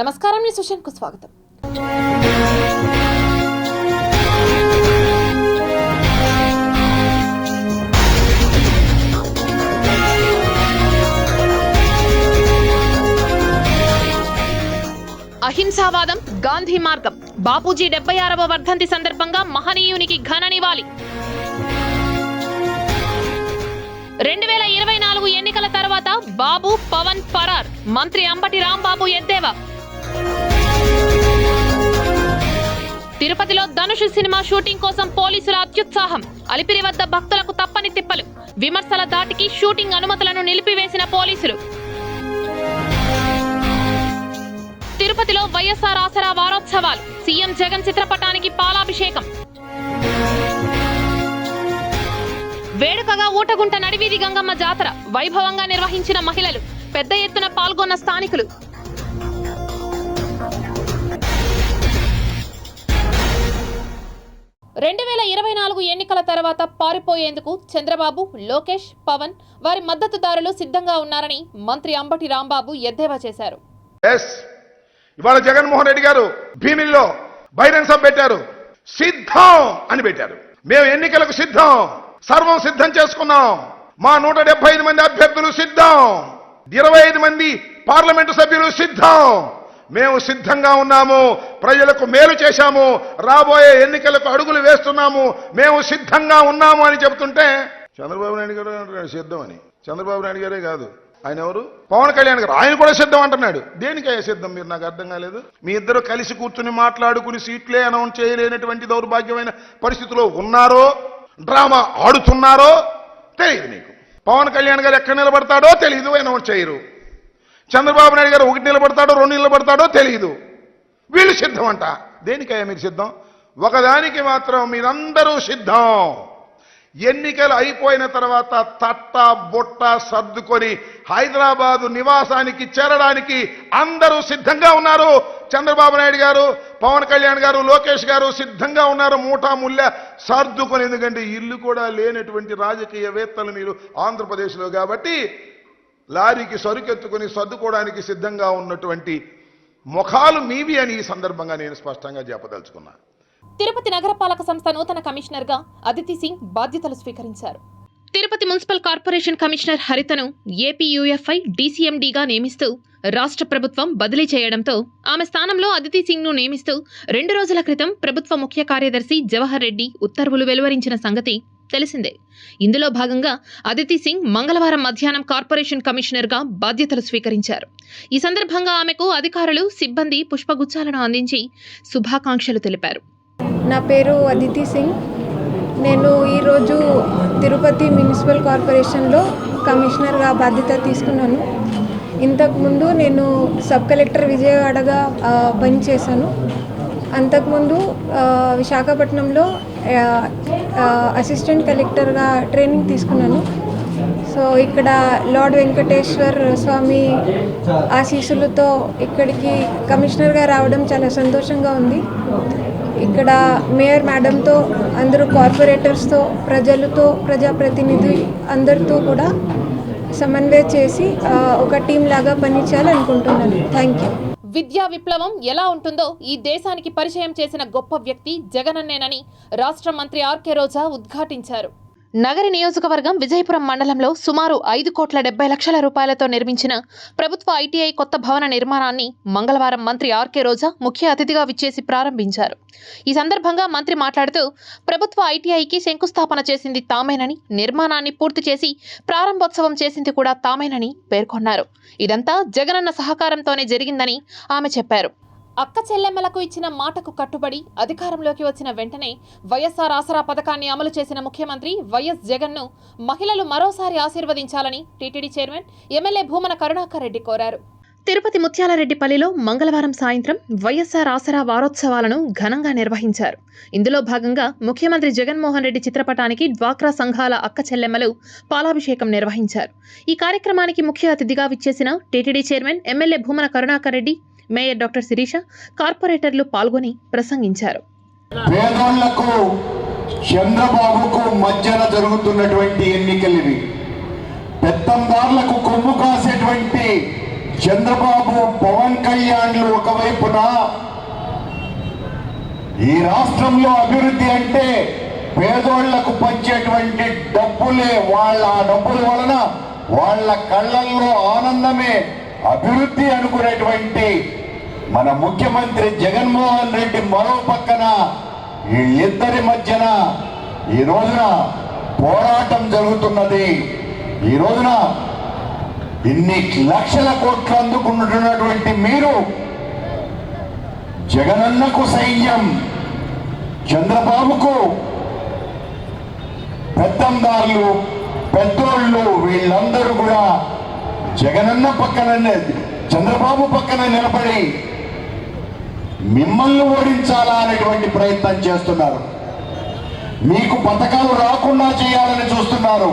నమస్కారం, న్యూస్ సెషన్కు స్వాగతం. అహింసావాదం, గాంధీ మార్గం. బాపూజీ 76వ వర్ధంతి సందర్భంగా మహనీయునికి ఘన నివాళి. 2024 ఎన్నికల తర్వాత బాబు పవన్ ఫరార్. మంత్రి అంబటి రాంబాబు ఎద్దేవా. తిరుపతిలో ధనుష్ సినిమా షూటింగ్ కోసం పోలీసుల అత్యుత్సాహం. అలిపిరి వద్ద భక్తులకు తప్పని తిప్పలు. విమర్శల దాటికి షూటింగ్ అనుమతులను నిలిపివేసిన పోలీసులు. తిరుపతిలో వైఎస్ఆర్ ఆసరా వారోత్సవాలు. సీఎం జగన్ చిత్రపటానికి పాలాభిషేకం. వేడుకగా ఊటగుంట నడివీధి గంగమ్మ జాతర వైభవంగా నిర్వహించిన మహిళలు. పెద్ద ఎత్తున పాల్గొన్న స్థానికులు. ఎన్నికల తర్వాత పారిపోయేందుకు చంద్రబాబు, లోకేష్, పవన్ వారి మద్దతుదారులు సిద్ధంగా ఉన్నారని మంత్రి అంబటి రాంబాబు ఎద్దేవా చేశారు. ఇవాళ జగన్మోహన్ రెడ్డి గారు భీమిలిలో బహిరంగ సభ పెట్టారు. సిద్ధం అని పెట్టారు. మేము ఎన్నికలకు సిద్ధం, సర్వం సిద్ధం చేసుకున్నాం. మా 175 మంది అభ్యర్థులు సిద్ధం, 25 మంది పార్లమెంటు సభ్యులు సిద్ధం. మేము సిద్ధంగా ఉన్నాము, ప్రజలకు మేలు చేశాము, రాబోయే ఎన్నికలకు అడుగులు వేస్తున్నాము, మేము సిద్ధంగా ఉన్నాము అని చెబుతుంటే చంద్రబాబు నాయుడు గారు సిద్ధం అని. చంద్రబాబు నాయుడు గారే కాదు, ఆయన ఎవరు, పవన్ కళ్యాణ్ గారు, ఆయన కూడా సిద్ధం అంటున్నాడు. దేనికయ్యా సిద్ధం? మీరు నాకు అర్థం కాలేదు. మీ ఇద్దరు కలిసి కూర్చుని మాట్లాడుకుని సీట్లే అనౌన్స్ చేయలేనటువంటి దౌర్భాగ్యమైన పరిస్థితిలో ఉన్నారో, డ్రామా ఆడుతున్నారో తెలియదు మీకు. పవన్ కళ్యాణ్ గారు ఎక్కడ నిలబడతాడో తెలియదు, అనౌన్స్ చేయరు. చంద్రబాబు నాయుడు గారు 1 నిలబడతాడో 2 నిలబడతాడో తెలియదు. వీళ్ళు సిద్ధం అంట. దేనికయ్యా మీరు సిద్ధం? ఒకదానికి మాత్రం మీరందరూ సిద్ధం. ఎన్నికలు అయిపోయిన తర్వాత తట్ట బొట్ట సర్దుకొని హైదరాబాదు నివాసానికి చేరడానికి అందరూ సిద్ధంగా ఉన్నారు. చంద్రబాబు నాయుడు గారు, పవన్ కళ్యాణ్ గారు, లోకేష్ గారు సిద్ధంగా ఉన్నారు. మూటా ముళ్ళ సర్దుకొని. ఎందుకంటే ఇల్లు కూడా లేనటువంటి రాజకీయవేత్తలు మీరు ఆంధ్రప్రదేశ్లో కాబట్టి లారీకి సరుకెత్తుకుని సర్దుకోవడానికి సిద్ధంగా ఉన్నటువంటి ముఖాలు మీవి అని ఈ సందర్భంగా నేను స్పష్టంగా చెప్పదలుచుకున్నా. తిరుపతి నగరపాలక సంస్థ నూతన కమిషనర్ గా అదితి సింగ్ బాధ్యతలు స్వీకరించారు. తిరుపతి మున్సిపల్ కార్పొరేషన్ కమిషనర్ హరితను ఏపీయూఎఫ్ఐ డీసీఎండీగా నియమిస్తూ రాష్ట్ర ప్రభుత్వం బదిలీ చేయడంతో ఆమె స్థానంలో అదితి సింగ్ ను నియమిస్తూ 2 రోజుల క్రితం ప్రభుత్వ ముఖ్య కార్యదర్శి జవహర్ రెడ్డి ఉత్తర్వులు వెలువరించిన సంగతి తెలిసిందే. ఇందులో భాగంగా అదితి సింగ్ మంగళవారం మధ్యాహ్నం కార్పొరేషన్ కమిషనర్ గా బాధ్యతలు స్వీకరించారు. ఈ సందర్భంగా ఆమెకు అధికారులు, సిబ్బంది పుష్పగుచ్చాలను అందించి శుభాకాంక్షలు తెలిపారు. నా పేరు అదితి సింగ్. నేను ఈరోజు తిరుపతి మున్సిపల్ కార్పొరేషన్లో కమిషనర్గా బాధ్యత తీసుకున్నాను. ఇంతకుముందు నేను సబ్ కలెక్టర్ విజయవాడగా పనిచేశాను. అంతకుముందు విశాఖపట్నంలో అసిస్టెంట్ కలెక్టర్గా ట్రైనింగ్ తీసుకున్నాను. సో ఇక్కడ లార్డ్ వెంకటేశ్వర్ స్వామి ఆశీస్సులతో ఇక్కడికి కమిషనర్గా రావడం చాలా సంతోషంగా ఉంది. ఇక్కడ మేయర్ మేడంతో, అందరూ కార్పొరేటర్స్తో, ప్రజలతో, ప్రజాప్రతినిధి అందరితో కూడా సమన్వయం చేసి ఒక టీం లాగా పనిచేయాలనుకుంటున్నాను. Thank you. విద్యా విప్లవం ఎలా ఉంటుందో ఈ దేశానికి పరిచయం చేసిన గొప్ప వ్యక్తి జగనన్నేనని రాష్ట్ర మంత్రి ఆర్కే రోజా ఉద్ఘాటించారు. నగరి నియోజకవర్గం విజయపురం మండలంలో సుమారు 5,70,00,000 రూపాయలతో నిర్మించిన ప్రభుత్వ ఐటీఐ కొత్త భవన నిర్మాణాన్ని మంగళవారం మంత్రి ఆర్కే రోజా ముఖ్య అతిథిగా విచ్చేసి ప్రారంభించారు. ఈ సందర్భంగా మంత్రి మాట్లాడుతూ ప్రభుత్వ ఐటీఐకి శంకుస్థాపన చేసింది తామేనని, నిర్మాణాన్ని పూర్తి చేసి ప్రారంభోత్సవం చేసింది కూడా తామేనని పేర్కొన్నారు. ఇదంతా జగనన్న సహకారంతోనే జరిగిందని ఆమె చెప్పారు. అక్క చెల్లెమ్మలకు ఇచ్చిన మాటకు కట్టుబడి అధికారంలోకి వచ్చిన వెంటనే వైఎస్ఆర్ ఆసరా పథకాన్ని అమలు చేసిన ముఖ్యమంత్రి వైఎస్ జగన్ను మహిళలు మరోసారి ఆశీర్వదించాలని TTD chairman MLA Bhumana Karunakar Reddy కోరారు. తిరుపతి ముత్యాలరెడ్డిపల్లిలో మంగళవారం సాయంత్రం వైఎస్ఆర్ ఆసరా వారోత్సవాలను ఘనంగా నిర్వహించారు. ఇందులో భాగంగా ముఖ్యమంత్రి జగన్మోహన్ రెడ్డి చిత్రపటానికి డ్వాక్రా సంఘాల అక్క చెల్లెమ్మలు పాలాభిషేకం నిర్వహించారు. ఈ కార్యక్రమానికి ముఖ్య అతిథిగా విచ్చేసిన TTD chairman MLA Bhumana Karunakar Reddy, mayor doctor Sirisha, కార్పొరేటర్లు పాల్గొని ప్రసంగించారు. పేదోళ్లకు చంద్రబాబుకు మధ్యన జరుగుతున్నటువంటి ఎన్నికలు ఇవి. పెత్తందారులకు కొమ్ము కాసేటువంటి చంద్రబాబు పవన్ కళ్యాణ్లు ఒకవైపున ఈ రాష్ట్రంలో అభివృద్ధి అంటే పేదోళ్లకు పంచేటువంటి డబ్బులే, ఆ డబ్బుల వలన వాళ్ళ కళ్ళల్లో ఆనందమే అభివృద్ధి అనుకునేటువంటి మన ముఖ్యమంత్రి జగన్మోహన్ రెడ్డి మరో పక్కన వీళ్ళిద్దరి మధ్యన ఈ రోజున పోరాటం జరుగుతున్నది. ఈ రోజున ఇన్ని లక్షల కోట్లు అందుకుంటున్నటువంటి మీరు జగనన్నకు సైన్యం, చంద్రబాబుకు పెత్తందారులు, పెద్దోళ్ళు, వీళ్ళందరూ కూడా జగనన్న పక్కన, చంద్రబాబు పక్కన నిలబడి మిమ్మల్ని ఓడించాలా అనేటువంటి ప్రయత్నం చేస్తున్నారు. మీకు పథకాలు రాకుండా చేయాలని చూస్తున్నారు.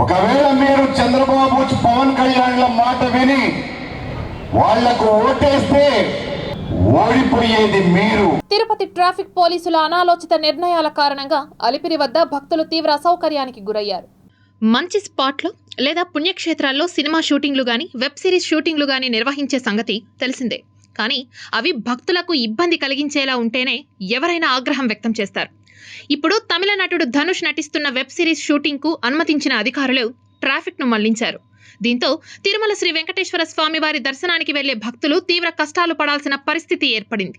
ఒకవేళ మీరు చంద్రబాబు పవన్ కళ్యాణ్ల మాట విని వాళ్లకు ఓటేస్తే ఓడిపోయేది మీరు. తిరుపతి ట్రాఫిక్ పోలీసుల అనాలోచిత నిర్ణయాల కారణంగా అలిపిరి వద్ద భక్తులు తీవ్ర అసౌకర్యానికి గురయ్యారు. మంచి స్పాట్లు లేదా పుణ్యక్షేత్రాల్లో సినిమా షూటింగ్లు గాని, వెబ్ సిరీస్ షూటింగ్లు గాని నిర్వహించే సంగతి తెలిసిందే. కానీ అవి భక్తులకు ఇబ్బంది కలిగించేలా ఉంటేనే ఎవరైనా ఆగ్రహం వ్యక్తం చేస్తారు. ఇప్పుడు తమిళ నటుడు ధనుష్ నటిస్తున్న వెబ్ సిరీస్ షూటింగ్ కు అనుమతించిన అధికారులు ట్రాఫిక్ ను మళ్లించారు. దీంతో తిరుమల శ్రీ వెంకటేశ్వర స్వామి వారి దర్శనానికి వెళ్లే భక్తులు తీవ్ర కష్టాలు పడాల్సిన పరిస్థితి ఏర్పడింది.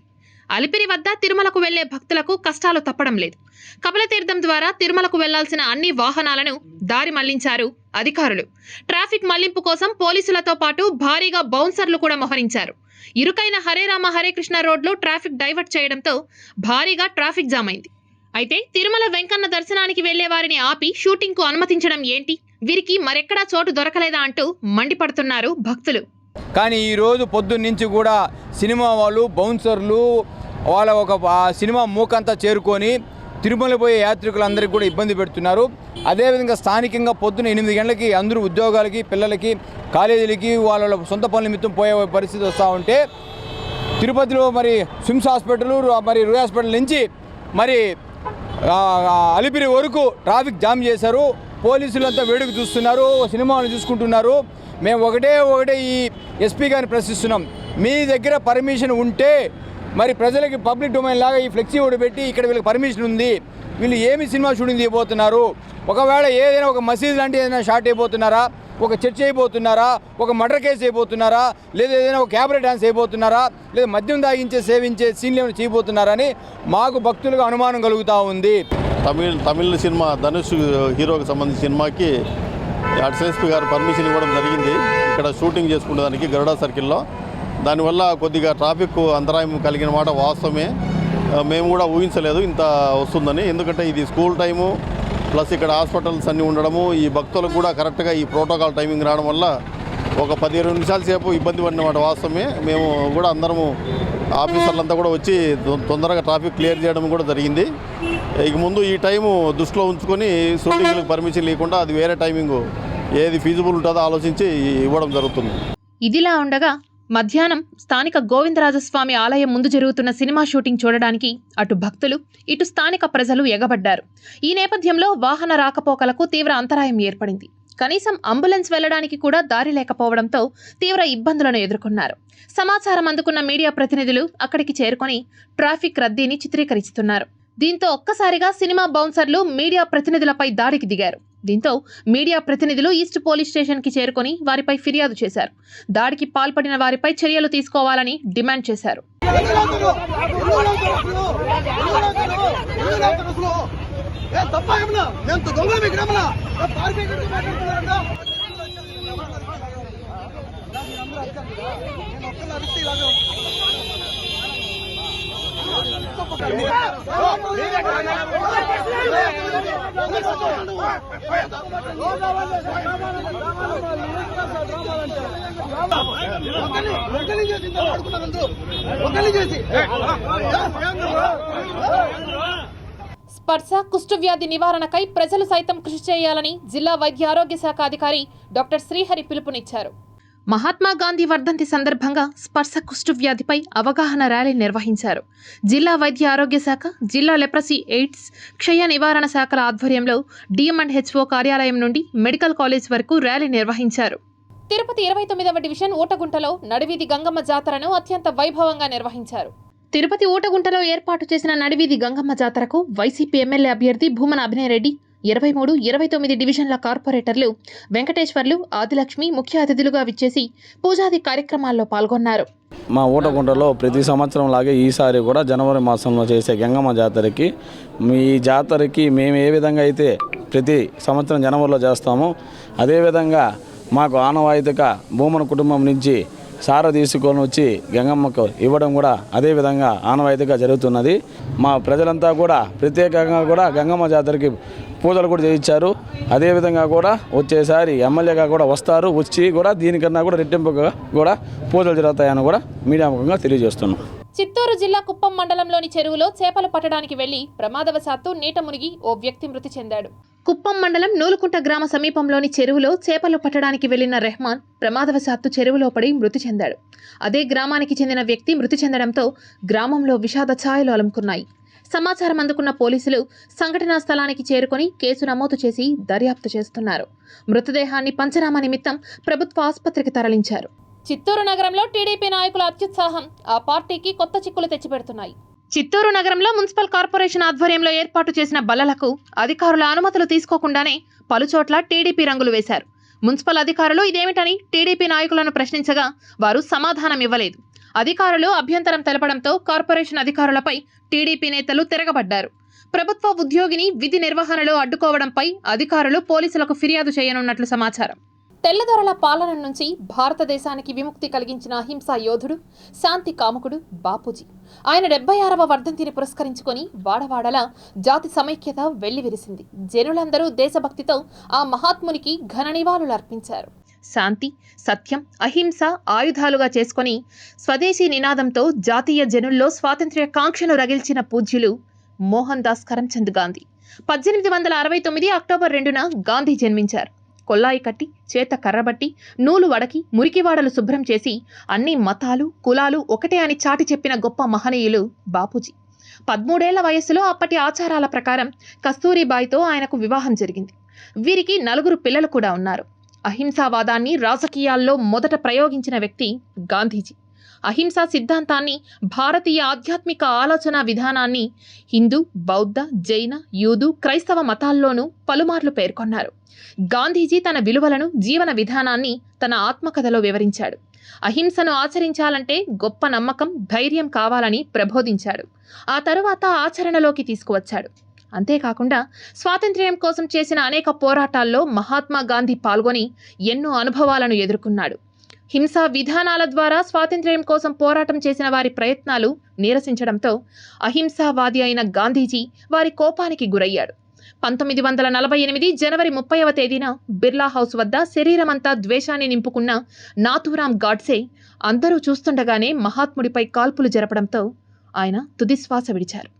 అలిపిరి వద్ద తిరుమలకు వెళ్లే భక్తులకు కష్టాలు తప్పడం లేదు. కపిలతీర్థం ద్వారా తిరుమలకు వెళ్లాల్సిన అన్ని వాహనాలను దారి మళ్లించారు అధికారులు. ట్రాఫిక్ మళ్లింపు కోసం పోలీసులతో పాటు భారీగా బౌన్సర్లు కూడా మోహరించారు. ఇరుకైన హరే రామ హరే కృష్ణ రోడ్లు ట్రాఫిక్ డైవర్ట్ చేయడంతో భారీగా ట్రాఫిక్ జామ్ అయింది. అయితే తిరుమల వెంకన్న దర్శనానికి వెళ్లే వారిని ఆపి షూటింగ్ కు అనుమతించడం ఏంటి, వీరికి మరెక్కడా చోటు దొరకలేదా అంటూ మండిపడుతున్నారు భక్తులు. కానీ ఈరోజు పొద్దున్న నుంచి కూడా సినిమా వాళ్ళు, బౌన్సర్లు వాళ్ళ ఒక సినిమా మూకంతా చేరుకొని తిరుమల పోయే యాత్రికులందరికీ కూడా ఇబ్బంది పెడుతున్నారు. అదేవిధంగా స్థానికంగా పొద్దున్న 8 గంటలకి అందరూ ఉద్యోగాలకి, పిల్లలకి, కాలేజీలకి వాళ్ళ సొంత పనుల నిమిత్తం పోయే పరిస్థితి వస్తూ ఉంటే తిరుపతిలో మరి స్విమ్స్ హాస్పిటల్, మరి రూయ్ హాస్పిటల్ నుంచి మరి అలిపిరి వరకు ట్రాఫిక్ జామ్ చేశారు. పోలీసులంతా వేడుక చూస్తున్నారు, సినిమాలు చూసుకుంటున్నారు. మేము ఒకటే ఈ ఎస్పీ గారిని ప్రశ్నిస్తున్నాం. మీ దగ్గర పర్మిషన్ ఉంటే మరి ప్రజలకి పబ్లిక్ డొమైన్ లాగా ఈ ఫ్లెక్సీ బోర్డు పెట్టి ఇక్కడ వీళ్ళకి పర్మిషన్ ఉంది, వీళ్ళు ఏమి సినిమా షూటింగ్ చేయబోతున్నారు? ఒకవేళ ఏదైనా ఒక మసీద్ లాంటి ఏదైనా షాట్ అయిపోతున్నారా, ఒక చర్చ్ అయిపోతున్నారా, ఒక మర్డర్ కేసు అయిపోతున్నారా, లేదా ఏదైనా ఒక క్యాబరే డ్యాన్స్ అయిపోతున్నారా, లేదా మద్యం తాగించే సేవించే సీన్లు ఏమైనా చేయబోతున్నారని మాకు భక్తులుగా అనుమానం కలుగుతూ ఉంది. తమిళ సినిమా ధనుష్ హీరోకి సంబంధించిన సినిమాకి ఎస్పీ గారు పర్మిషన్ ఇవ్వడం జరిగింది ఇక్కడ షూటింగ్ చేసుకునేదానికి గరుడా సర్కిల్లో. దానివల్ల కొద్దిగా ట్రాఫిక్ అంతరాయం కలిగిన మాట వాస్తవమే. మేము కూడా ఊహించలేదు ఇంత వస్తుందని. ఎందుకంటే ఇది స్కూల్ టైము ప్లస్ ఇక్కడ హాస్పిటల్స్ అన్నీ ఉండడము, ఈ భక్తులకు కూడా కరెక్ట్గా ఈ ప్రోటోకాల్ టైమింగ్ రావడం వల్ల ఒక 15 నిమిషాల సేపు ఇబ్బంది పడిన మాట వాస్తవమే. మేము కూడా అందరము ఆఫీసర్లంతా కూడా వచ్చి తొందరగా ట్రాఫిక్ క్లియర్ చేయడం కూడా జరిగింది. ఇక ముందు ఈ టైము దృష్టిలో ఉంచుకొని షూటింగ్లకు పర్మిషన్ లేకుండా అది వేరే టైమింగ్ ఏది ఫీజిబుల్ ఉంటుందో ఆలోచించి ఇవ్వడం జరుగుతుంది. ఇదిలా ఉండగా మధ్యాహ్నం స్థానిక గోవిందరాజస్వామి ఆలయం ముందు జరుగుతున్న సినిమా షూటింగ్ చూడడానికి అటు భక్తులు, ఇటు స్థానిక ప్రజలు ఎగబడ్డారు. ఈ నేపథ్యంలో వాహన రాకపోకలకు తీవ్ర అంతరాయం ఏర్పడింది. కనీసం అంబులెన్స్ వెళ్లడానికి కూడా దారి లేకపోవడంతో తీవ్ర ఇబ్బందులను ఎదుర్కొన్నారు. సమాచారం అందుకున్న మీడియా ప్రతినిధులు అక్కడికి చేరుకొని ట్రాఫిక్ రద్దీని చిత్రీకరిస్తున్నారు. దీంతో ఒక్కసారిగా సినిమా బౌన్సర్లు మీడియా ప్రతినిధులపై దాడికి దిగారు. దీంతో మీడియా ప్రతినిధులు ఈస్ట్ పోలీస్ స్టేషన్ కి చేరుకొని వారిపై ఫిర్యాదు చేశారు. దాడికి పాల్పడిన వారిపై చర్యలు తీసుకోవాలని డిమాండ్ చేశారు. స్పర్శ కుష్ఠవ్యాధి నివారణకై ప్రజలు సైతం కృషి చేయాలని జిల్లా వైద్య ఆరోగ్య శాఖ అధికారి డాక్టర్ శ్రీహరి పిలుపునిచ్చారు. మహాత్మా గాంధీ వర్ధంతి సందర్భంగా స్పర్శ కుష్ఠవ్యాధిపై అవగాహన ర్యాలీ నిర్వహించారు. జిల్లా వైద్య ఆరోగ్య శాఖ, జిల్లా లెప్రసీ, ఎయిడ్స్, క్షయ నివారణ శాఖల ఆధ్వర్యంలో DM&HO కార్యాలయం నుండి మెడికల్ కాలేజ్ వరకు ర్యాలీ నిర్వహించారు. తిరుపతి 29వ డివిజన్ ఊటగుంటలో నడివీధి గంగమ్మ జాతరను అత్యంత వైభవంగా నిర్వహించారు. తిరుపతి ఊటగుంటలో ఏర్పాటు చేసిన నడివీధి గంగమ్మ జాతరకు వైసీపీ ఎమ్మెల్యే అభ్యర్థి భూమన అభినయ్ రెడ్డి, 23, 29 డివిజన్ల కార్పొరేటర్లు వెంకటేశ్వర్లు, ఆదిలక్ష్మి ముఖ్య అతిథులుగా విచ్చేసి పూజాది కార్యక్రమాల్లో పాల్గొన్నారు. మా ఊటగుంటలో ప్రతి సంవత్సరం లాగే ఈసారి కూడా జనవరి మాసంలో చేసే గంగమ్మ జాతరకి ఈ జాతరకి మేము ఏ విధంగా అయితే ప్రతి సంవత్సరం జనవరిలో చేస్తామో అదేవిధంగా మాకు ఆనవాయితీగా భూమన కుటుంబం నుంచి సార తీసుకొని వచ్చి గంగమ్మకు ఇవ్వడం కూడా అదేవిధంగా ఆనవాయితీగా జరుగుతున్నది. మా ప్రజలంతా కూడా ప్రత్యేకంగా కూడా గంగమ్మ జాతరకి పూజలు కూడా చేయించారు. అదేవిధంగా కూడా వచ్చేసారి ఎమ్మెల్యేగా కూడా వస్తారు, వచ్చి కూడా దీనికన్నా కూడా రెట్టింపుగా కూడా పూజలు జరుగుతాయని కూడా మీడియా ముఖంగా తెలియజేస్తున్నాం. చిత్తూరు జిల్లా కుప్పం మండలంలోని చెరువులో చేపలు పట్టడానికి వెళ్లి ప్రమాదవశాత్తు నీట మునిగి ఓ వ్యక్తి మృతి చెందాడు. కుప్పం మండలం నూలుకుంట గ్రామ సమీపంలోని చెరువులో చేపలు పట్టడానికి వెళ్లిన రెహమాన్ ప్రమాదవశాత్తు చెరువులో పడి మృతి చెందాడు. అదే గ్రామానికి చెందిన వ్యక్తి మృతి చెందడంతో గ్రామంలో విషాద ఛాయలు అలుముకున్నాయి. సమాచారం అందుకున్న పోలీసులు సంఘటనా స్థలానికి చేరుకొని కేసు నమోదు చేసి దర్యాప్తు చేస్తున్నారు. మృతదేహాన్ని పంచనామా నిమిత్తం ప్రభుత్వ ఆసుపత్రికి తరలించారు. చిత్తూరు నగరంలో టీడీపీ నాయకుల అత్యుత్సాహం ఆ పార్టీకి కొత్త చిక్కులు తెచ్చిపెడుతున్నాయి. చిత్తూరు నగరంలో మున్సిపల్ కార్పొరేషన్ ఆధ్వర్యంలో ఏర్పాటు చేసిన బల్లలకు అధికారుల అనుమతులు తీసుకోకుండానే పలుచోట్ల టీడీపీ రంగులు వేశారు. మున్సిపల్ అధికారులు ఇదేమిటని టీడీపీ నాయకులను ప్రశ్నించగా వారు సమాధానం ఇవ్వలేదు. అధికారులు అభ్యంతరం తెలపడంతో కార్పొరేషన్ అధికారులపై టీడీపీ నేతలు తిరగబడ్డారు. ప్రభుత్వ ఉద్యోగిని విధి నిర్వహణలో అడ్డుకోవడంపై అధికారులు పోలీసులకు ఫిర్యాదు చేయనున్నట్లు సమాచారం. తెల్లదొరల పాలన నుంచి భారతదేశానికి విముక్తి కలిగించిన అహింసా యోధుడు, శాంతి కాముకుడు బాపూజీ. ఆయన 76వ వర్ధంతిని పురస్కరించుకొని వాడవాడలా జాతి సమైక్యత వెల్లివిరిసింది. జనులందరూ దేశభక్తితో ఆ మహాత్మునికి ఘన నివాళులు అర్పించారు. శాంతి, సత్యం, అహింస ఆయుధాలుగా చేసుకొని స్వదేశీ నినాదంతో జాతీయ జనుల్లో స్వాతంత్ర్య కాంక్షను రగిల్చిన పూజ్యులు మోహన్ దాస్ కరమ్చంద్ గాంధీ. 1869 అక్టోబర్ 2న గాంధీ జన్మించారు. కొల్లాయి కట్టి, చేత కర్రబట్టి, నూలు వడకి, మురికివాడలు శుభ్రం చేసి అన్ని మతాలు, కులాలు ఒకటే అని చాటి చెప్పిన గొప్ప మహనీయులు బాపూజీ. 13 ఏళ్ల వయస్సులో అప్పటి ఆచారాల ప్రకారం కస్తూరిబాయితో ఆయనకు వివాహం జరిగింది. వీరికి 4 పిల్లలు కూడా ఉన్నారు. అహింసావాదాన్ని రాజకీయాల్లో మొదట ప్రయోగించిన వ్యక్తి గాంధీజీ. అహింసా సిద్ధాంతాన్ని, భారతీయ ఆధ్యాత్మిక ఆలోచన విధానాన్ని హిందూ, బౌద్ధ, జైన, యూదు, క్రైస్తవ మతాల్లోనూ పలుమార్లు పేర్కొన్నారు. గాంధీజీ తన విలువలను, జీవన విధానాన్ని తన ఆత్మకథలో వివరించాడు. అహింసను ఆచరించాలంటే గొప్ప నమ్మకం, ధైర్యం కావాలని ప్రబోధించాడు. ఆ తరువాత ఆచరణలోకి తీసుకువచ్చాడు. అంతేకాకుండా స్వాతంత్ర్యం కోసం చేసిన అనేక పోరాటాల్లో మహాత్మా గాంధీ పాల్గొని ఎన్నో అనుభవాలను ఎదుర్కొన్నాడు. హింసా విధానాల ద్వారా స్వాతంత్ర్యం కోసం పోరాటం చేసిన వారి ప్రయత్నాలు నీరసించడంతో అహింసావాది అయిన గాంధీజీ వారి కోపానికి గురయ్యాడు. 1948 జనవరి 30వ తేదీన బిర్లా హౌస్ వద్ద శరీరమంతా ద్వేషాన్ని నింపుకున్న నాథూరాం గాడ్సే అందరూ చూస్తుండగానే మహాత్ముడిపై కాల్పులు జరపడంతో ఆయన తుదిశ్వాస విడిచారు.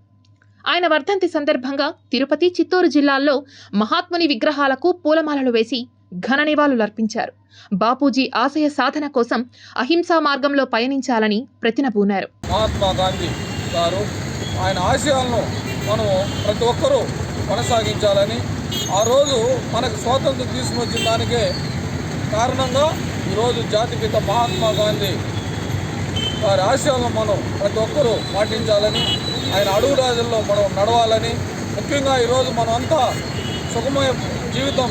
ఆయన వర్ధంతి సందర్భంగా తిరుపతి, చిత్తూరు జిల్లాల్లో మహాత్ముని విగ్రహాలకు పూలమాలలు వేసి ఘన నివాళులర్పించారు. బాపూజీ ఆశయ సాధన కోసం అహింసా మార్గంలో పయనించాలని ప్రతినబూనారు. మహాత్మా గాంధీ గారు ఆయన ఆశయాలను మనం ప్రతి ఒక్కరూ కొనసాగించాలని, ఆ రోజు మనకు స్వాతంత్రం తీసుకొచ్చిన దానికే కారణంగా ఈరోజు జాతిపిత మహాత్మా గాంధీ వారి ఆశయాలను మనం ప్రతి ఒక్కరూ పాటించాలని, ఆయన అడుగురాజుల్లో మనం నడవాలని, ముఖ్యంగా ఈరోజు మనం అంతా సుఖమయ జీవితం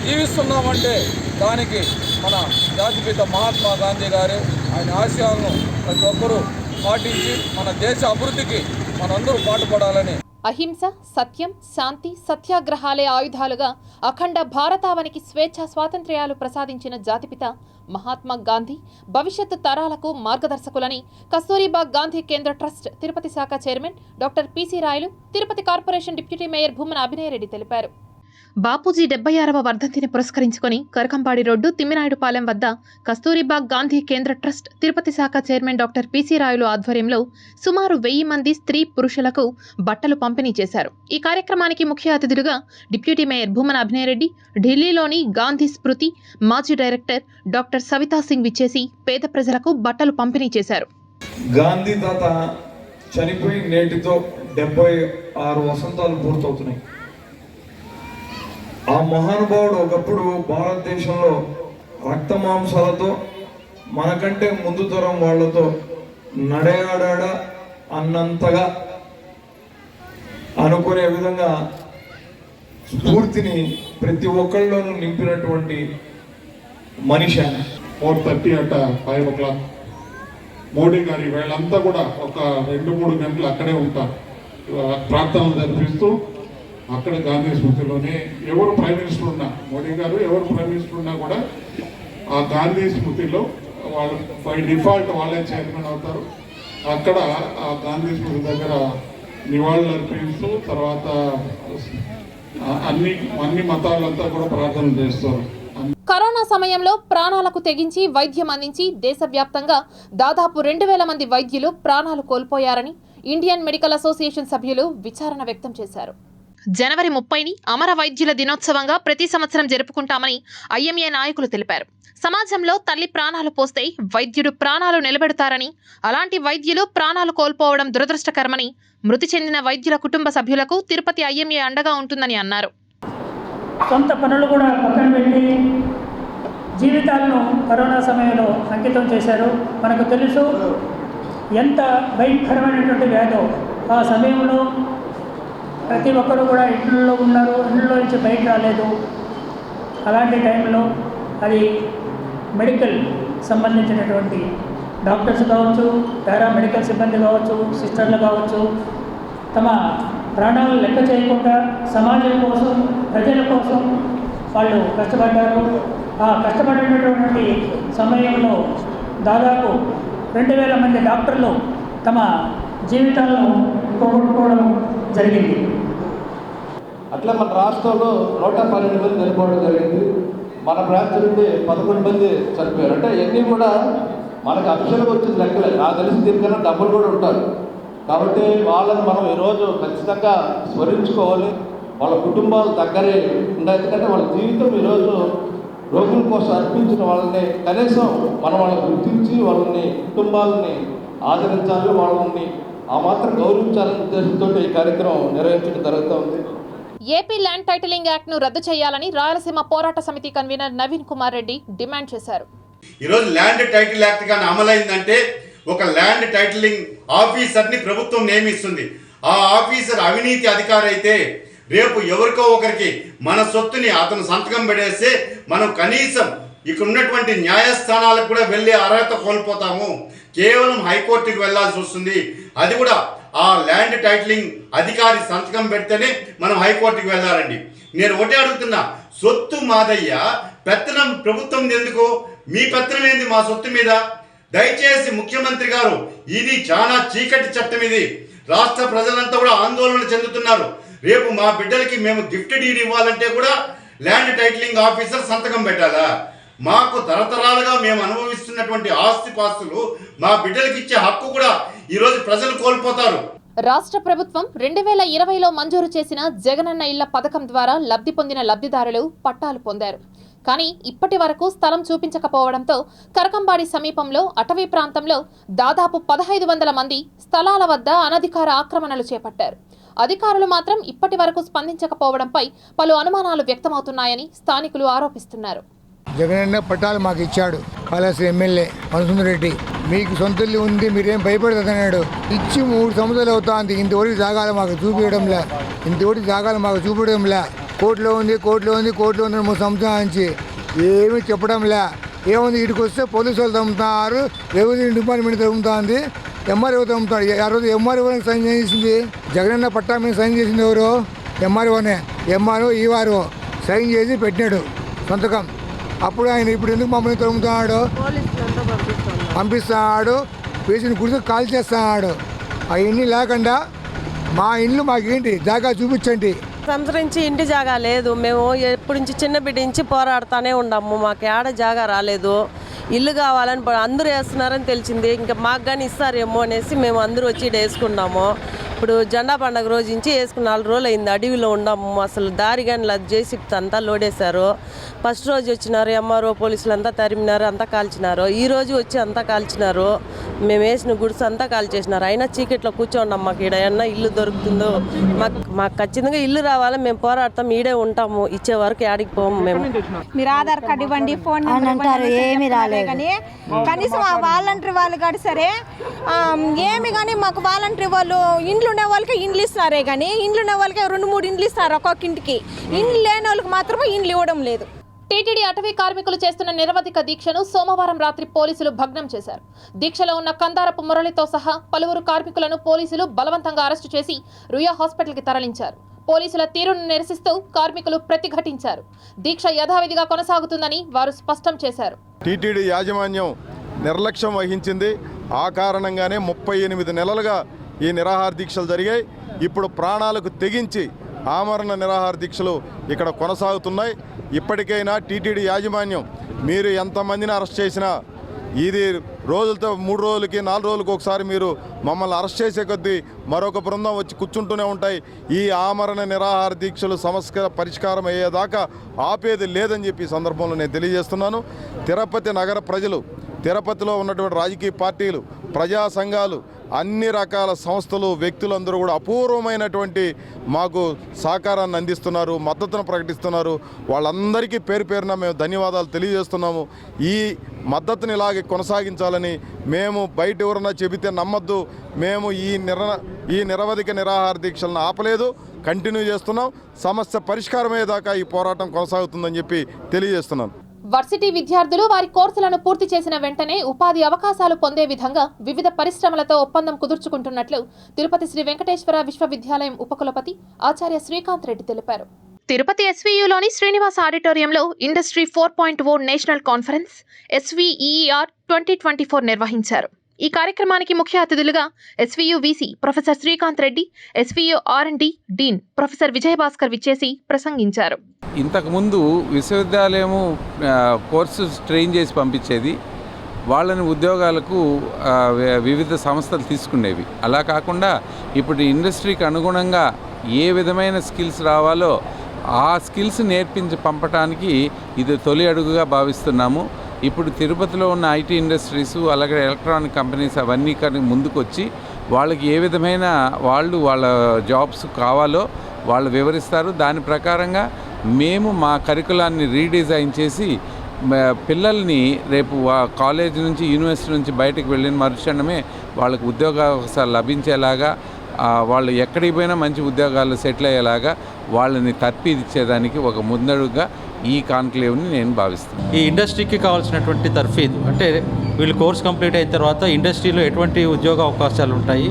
జీవిస్తున్నామంటే దానికి మన జాతిపిత మహాత్మా గాంధీ గారే. ఆయన ఆశయాలను ప్రతి ఒక్కరూ పాటించి మన దేశ అభివృద్ధికి మనందరూ పాటుపడాలని. అహింస, సత్యం, శాంతి, సత్యాగ్రహాలే ఆయుధాలుగా అఖండ భారతావనికి స్వేచ్ఛ స్వాతంత్ర్యాలు ప్రసాదించిన జాతిపిత మహాత్మా గాంధీ భవిష్యత్తు తరాలకు మార్గదర్శకులని కస్తూరిబా గాంధీ కేంద్ర ట్రస్ట్ తిరుపతి శాఖ chairman doctor PC Rayalu, Tirupati corporation deputy mayor Bhumana Abhinay Reddy తెలిపారు. బాపూజీ 76వ వర్ధంతిని పురస్కరించుకొని కరకంపాడి రోడ్డు, తిమ్మినాయుడుపాలెం వద్ద కస్తూరిబా గాంధీ కేంద్ర ట్రస్ట్ తిరుపతి శాఖ చైర్మన్ డాక్టర్ పిసి రాయలు ఆధ్వర్యంలో సుమారు 1000 మంది స్త్రీ పురుషులకు బట్టలు పంపిణీ చేశారు. ఈ కార్యక్రమానికి ముఖ్య అతిథులుగా డిప్యూటీ మేయర్ భూమన అభినయ్ రెడ్డి, ఢిల్లీలోని గాంధీ స్మృతి మాజీ డైరెక్టర్ డాక్టర్ సవితా సింగ్ విచ్చేసి పేద ప్రజలకు బట్టలు పంపిణీ చేశారు. గాంధీ తాత చనిపోయి నేటితో 76 వసంతాలు పూర్తవుతున్నాయి. ఆ మహానుభావుడు ఒకప్పుడు భారతదేశంలో రక్త మాంసాలతో మనకంటే ముందు తరం వాళ్ళతో నడయాడా అన్నంతగా అనుకునే విధంగా స్ఫూర్తిని ప్రతి ఒక్కళ్ళలోనూ నింపినటువంటి మనిషి ఆయన. 4:30 అట 5 o'clock మోడీ గారి వీళ్ళంతా కూడా ఒక 2-3 గంటలు అక్కడే ఉంటారు, ప్రార్థనలు జరిపిస్తూ అక్కడ గాంధీ స్మృతిలోనే. ఎవరు ప్రైమ్ మినిస్టర్ ఉన్నా, మోడీ గారు ఎవరు ప్రైమ్ మినిస్టర్ ఉన్నా కూడా ఆ గాంధీ స్మృతిలో వాళ్ళు బై డిఫాల్ట్ వాళ్ళే చైర్మన్ అవుతారు. అక్కడ ఆ గాంధీ స్మృతి దగ్గర నివాళులు అర్పిస్తూ తర్వాత అన్ని మతాలంతా కూడా ప్రార్థన చేస్తారు. కరోనా సమయంలో ప్రాణాలకు తెగించి వైద్యం అందించి దేశవ్యాప్తంగా దాదాపు 2,000 మంది వైద్యులు ప్రాణాలు కోల్పోయారని ఇండియన్ మెడికల్ అసోసియేషన్ సభ్యులు విచారణ వ్యక్తం చేశారు. జనవరి 30ని అమర వైద్యుల దినోత్సవంగా ప్రతి సంవత్సరం జరుపుకుంటామని ఐఎంఏ నాయకులు తెలిపారు. సమాజంలో తల్లి ప్రాణాలు పోస్తే వైద్యుడు ప్రాణాలు నిలబెడతారని, అలాంటి వైద్యులు ప్రాణాలు కోల్పోవడం దురదృష్టకరమని, మృతి చెందిన వైద్యుల కుటుంబ సభ్యులకు తిరుపతి ఐఎంఏ అండగా ఉంటుందని అన్నారు. సొంత పనులు కూడా పక్కన పెట్టి జీవితాలను కరోనా సమయంలో అంకితం చేశారు. మనకు తెలుసు ఎంత భయంకరమైనటువంటి వ్యాధో. ఆ సమయంలో ప్రతి ఒక్కరూ కూడా ఇంట్లో ఉన్నారు, ఇంట్లో నుంచి బయట రాలేదు. అలాంటి టైంలో అది మెడికల్ సంబంధించినటువంటి డాక్టర్స్ కావచ్చు, పారామెడికల్ సిబ్బంది కావచ్చు, సిస్టర్లు కావచ్చు, తమ ప్రాణాలను లెక్క చేయకుండా సమాజం కోసం, ప్రజల కోసం వాళ్ళు కష్టపడ్డారు. ఆ కష్టపడినటువంటి సమయంలో దాదాపు 2,000 మంది డాక్టర్లు తమ జీవితాలను పోగొట్టుకోవడం జరిగింది. అట్లా మన రాష్ట్రంలో 112 మంది చనిపోవడం జరిగింది. మన ప్రాంతం నుండి 11 మంది చనిపోయారు. అంటే ఇవన్నీ కూడా మనకు అఫీషియల్గా వచ్చింది లెక్కలే. నాకు తెలిసి దీనికన్నా డబ్బులు కూడా ఉంటారు. కాబట్టి వాళ్ళని మనం ఈరోజు ఖచ్చితంగా స్మరించుకోవాలి. వాళ్ళ కుటుంబాలు దగ్గరే ఉండాలి. ఎందుకంటే వాళ్ళ జీవితం ఈరోజు రోగుల కోసం అర్పించిన వాళ్ళని కనీసం మనం వాళ్ళని గుర్తించి వాళ్ళని కుటుంబాలని ఆదరించాలి, వాళ్ళని ఆ మాత్రం గౌరవించాలనే ఉద్దేశంతో ఈ కార్యక్రమం నిర్వహించడం జరుగుతుంది. ఏపీ ల్యాండ్ టైటిలింగ్ యాక్ట్ ను రద్దు చేయాలని రాయలసీమ పోరాట సమితి కన్వీనర్ నవీన్ కుమార్ రెడ్డి డిమాండ్ చేశారు. ఈరోజు ల్యాండ్ టైటిల్ యాక్ట్ కానీ అమలైందంటే ఒక ల్యాండ్ టైటిలింగ్ ఆఫీసర్ని ప్రభుత్వం నియమిస్తుంది. ఆ ఆఫీసర్ అవినీతి అధికారి అయితే రేపు ఎవరికో ఒకరికి మన సొత్తుని అతను సంతకం పెడేస్తే మనం కనీసం ఇక్కడ ఉన్నటువంటి న్యాయస్థానాలకు కూడా వెళ్ళే అర్హత కోల్పోతాము. కేవలం హైకోర్టుకి వెళ్లాల్సి వస్తుంది. అది కూడా ఆ ల్యాండ్ టైటిలింగ్ అధికారి సంతకం పెడితేనే మనం హైకోర్టుకి వెళ్ళాలండి. నేను ఒకటే అడుగుతున్నా, సొత్తు మాదయ్యా, పెత్తనం ప్రభుత్వం ఎందుకు? మీ పెత్తనం ఏంది మా సొత్తు మీద? దయచేసి ముఖ్యమంత్రి గారు, ఇది చాలా చీకటి చట్టం. ఇది రాష్ట్ర ప్రజలంతా కూడా ఆందోళన చెందుతున్నారు. రేపు మా బిడ్డలకి మేము గిఫ్ట్ డీడ్ ఇవ్వాలంటే కూడా ల్యాండ్ టైటిలింగ్ ఆఫీసర్ సంతకం పెట్టాలా? మాకు తరతరాలుగా మేము అనుభవిస్తున్నటువంటి ఆస్తిపాస్తులు మా బిడ్డలకి ఇచ్చే హక్కు కూడా ఈరోజు ప్రజలు కోల్పోతారు. రాష్ట్ర ప్రభుత్వం 2020లో మంజూరు చేసిన జగనన్న ఇళ్ల పథకం ద్వారా లబ్ధి పొందిన లబ్ధిదారులు పట్టాలు పొందారు. కానీ ఇప్పటి వరకు స్థలం చూపించకపోవడంతో కరకంబాడి సమీపంలో అటవీ ప్రాంతంలో దాదాపు 1,500 మంది స్థలాల వద్ద అనధికార ఆక్రమణలు చేపట్టారు. అధికారులు మాత్రం ఇప్పటి వరకు స్పందించకపోవడంపై పలు అనుమానాలు వ్యక్తమవుతున్నాయని స్థానికులు ఆరోపిస్తున్నారు. జగనన్న పట్టాలు మాకు ఇచ్చాడు. కాళేశ్వర ఎమ్మెల్యే మనసుందర్ రెడ్డి, మీకు సొంత ఇల్లు ఉంది, మీరేం భయపడదన్నాడు. ఇచ్చి 3 సంవత్సరాలు అవుతుంది. ఇంతవరకు జాగాలు మాకు చూపించడంలే. కోర్టులో ఉంది 3 సంవత్సరాల నుంచి ఏమీ చెప్పడంలే. ఏముంది, ఇటుకు వస్తే పోలీసు వాళ్ళు తమ్ముతున్నారు, రెవెన్యూ డిపార్ట్మెంట్ తమ్ముతుంది, ఎంఆర్ఓ తమ్ముతాడు. ఆ రోజు ఎంఆర్ఓ సైన్ చేసింది జగనన్న పట్టా మీద సైన్ చేసింది ఎవరు? ఎంఆర్ఓనే. ఎంఆర్ఓ ఈఆర్ఓ సైన్ చేసి పెట్టినాడు సంతకం. అప్పుడు ఆయన ఇప్పుడు ఎందుకు మమ్మల్ని తరుముతున్నాడు? పంపిస్తున్నాడు, వేసిన గుడితో కాల్ చేస్తున్నాడు. అవన్నీ లేకుండా మా ఇల్లు మాకేంటి జాగా చూపించండి. సంవత్సరించి ఇంటి జాగా లేదు. మేము ఎప్పటి నుంచి చిన్న బిడ్డ నుంచి పోరాడుతూనే ఉన్నాము. మాకు ఏడ జాగా రాలేదు. ఇల్లు కావాలని అందరూ వేస్తున్నారని తెలిసింది. ఇంకా మాకు కానీ ఇస్తారేమో అనేసి మేము అందరూ వచ్చి వేసుకున్నాము. ఇప్పుడు జెండా పండుగ రోజు నుంచి వేసుకున్న 4 రోజులు అయింది. అడవిలో ఉన్నాము. అసలు దారి కానీ జేసీబీ అంతా లోడేశారు. ఫస్ట్ రోజు వచ్చినారు ఎంఆర్ఓ పోలీసులు అంతా తరిమినారు, అంతా కాల్చినారు. ఈ రోజు వచ్చి అంతా కాల్చినారు. మేము వేసిన గుడిసె అంతా కాల్చేసినారు. అయినా చీకట్లో కూర్చోన్నాం. మాకు ఈడ ఏమన్నా ఇల్లు దొరుకుతుందో, మాకు ఖచ్చితంగా ఇల్లు రావాలి. మేము పోరాడతాం, ఈడే ఉంటాము. ఇచ్చే వరకు ఆడికి పోము. మేము మీరు ఆధార్ కార్డు ఇవ్వండి, ఫోన్ నెంబర్ అంటారు, ఏమి రాలేదు. కానీ కనీసం ఆ వాలంటరీ వాళ్ళు కానీ సరే ఏమి కానీ మాకు వాలంటరీ వాళ్ళు ఇండ్లు ఉండే వాళ్ళకి ఇండ్లు ఇస్తున్నారే కానీ ఇండ్లు ఉండే వాళ్ళకి 2-3 ఇండ్లు ఇస్తారు ఒక్కొక్క ఇంటికి. ఇండ్లు లేని వాళ్ళకి మాత్రమే ఇండ్లు ఇవ్వడం లేదు. టీటీడీ అటవీ కార్మికులు చేస్తున్న నిరవధిక దీక్షను సోమవారం రాత్రి పోలీసులు భగ్నం చేశారు. దీక్షలో ఉన్న కందారపు మురళితో సహా పలువురు కార్మికులను పోలీసులు బలవంతంగా అరెస్టు చేసి రుయా హాస్పిటల్కి తరలించారు. పోలీసుల తీరును నిరసిస్తూ కార్మికులు ప్రతిఘటించారు. దీక్ష యథావిధిగా కొనసాగుతుందని వారు స్పష్టం చేశారు. టీటీడీ యాజమాన్యం నిర్లక్ష్యం వహించింది. ఆ కారణంగానే 38 నెలలుగా ఈ నిరాహార దీక్షలు జరిగాయి. ఇప్పుడు ప్రాణాలకు తెగించి ఆమరణ నిరాహార దీక్షలు ఇక్కడ కొనసాగుతున్నాయి. ఇప్పటికైనా టీటీడీ యాజమాన్యం మీరు ఎంతమందిని అరెస్ట్ చేసినా ఇది రోజులతో 3 రోజులకి 4 రోజులకి ఒకసారి మీరు మమ్మల్ని అరెస్ట్ చేసే కొద్దీ మరొక బృందం వచ్చి కూర్చుంటూనే ఉంటాయి. ఈ ఆమరణ నిరాహార దీక్షలు సమస్య పరిష్కారం అయ్యేదాకా ఆపేది లేదని చెప్పి ఈ సందర్భంలో నేను తెలియజేస్తున్నాను. తిరుపతి నగర ప్రజలు, తిరుపతిలో ఉన్నటువంటి రాజకీయ పార్టీలు, ప్రజా సంఘాలు, అన్ని రకాల సంస్థలు, వ్యక్తులందరూ కూడా అపూర్వమైనటువంటి మాకు సహకారాన్ని అందిస్తున్నారు, మద్దతును ప్రకటిస్తున్నారు. వాళ్ళందరికీ పేరు పేరున మేము ధన్యవాదాలు తెలియజేస్తున్నాము. ఈ మద్దతుని ఇలాగే కొనసాగించాలని మేము బయట ఎవరన్నా చెబితే నమ్మద్దు. మేము ఈ నిరవధిక నిరాహార దీక్షలను ఆపలేదు, కంటిన్యూ చేస్తున్నాం. సమస్య పరిష్కారమయ్యేదాకా ఈ పోరాటం కొనసాగుతుందని చెప్పి తెలియజేస్తున్నాను. వర్సిటీ విద్యార్థులు వారి కోర్సులను పూర్తి చేసిన వెంటనే ఉపాధి అవకాశాలు పొందే విధంగా వివిధ పరిశ్రమలతో ఒప్పందం కుదుర్చుకుంటున్నట్లు తిరుపతి శ్రీ వెంకటేశ్వర విశ్వవిద్యాలయం ఉపకులపతి ఆచార్య శ్రీకాంత్ రెడ్డి తెలిపారు. తిరుపతి ఎస్వీయూలోని శ్రీనివాస ఆడిటోరియంలో ఇండస్ట్రీ 4.0 నేషనల్ కాన్ఫరెన్స్ SVER 2024 నిర్వహించారు. ఈ కార్యక్రమానికి ముఖ్య అతిథులుగా SVU VC professor Srikanth Reddy, SVU R&D dean professor Vijayabhaskar విచ్చేసి ప్రసంగించారు. ఇంతకుముందు విశ్వవిద్యాలయము కోర్సు ట్రైన్ చేసి పంపించేది, వాళ్ళని ఉద్యోగాలకు వివిధ సంస్థలు తీసుకునేవి. అలా కాకుండా ఇప్పుడు ఇండస్ట్రీకి అనుగుణంగా ఏ విధమైన స్కిల్స్ రావాలో ఆ స్కిల్స్ నేర్పించి పంపడానికి ఇది తొలి అడుగుగా భావిస్తున్నాము. ఇప్పుడు తిరుపతిలో ఉన్న IT ఇండస్ట్రీస్, అలాగే ఎలక్ట్రానిక్ కంపెనీస్ అవన్నీ కానీ ముందుకు వచ్చి వాళ్ళకి ఏ విధమైన వాళ్ళ జాబ్స్ కావాలో వాళ్ళు వివరిస్తారు. దాని ప్రకారంగా మేము మా కరికులాన్ని రీడిజైన్ చేసి పిల్లల్ని రేపు కాలేజ్ నుంచి, యూనివర్సిటీ నుంచి బయటకు వెళ్ళిన మరుక్షణమే వాళ్ళకు ఉద్యోగావకాశాలు లభించేలాగా, వాళ్ళు ఎక్కడికి పోయినా మంచి ఉద్యోగాలు సెటిల్ అయ్యేలాగా వాళ్ళని తర్ఫీదిచ్చేదానికి ఒక ముందడుగుగా ఈ కాన్క్లేవ్ని నేను భావిస్తున్నాను. ఈ ఇండస్ట్రీకి కావాల్సినటువంటి తర్ఫీదు అంటే వీళ్ళు కోర్స్ కంప్లీట్ అయిన తర్వాత ఇండస్ట్రీలో ఎటువంటి ఉద్యోగ అవకాశాలు ఉంటాయి,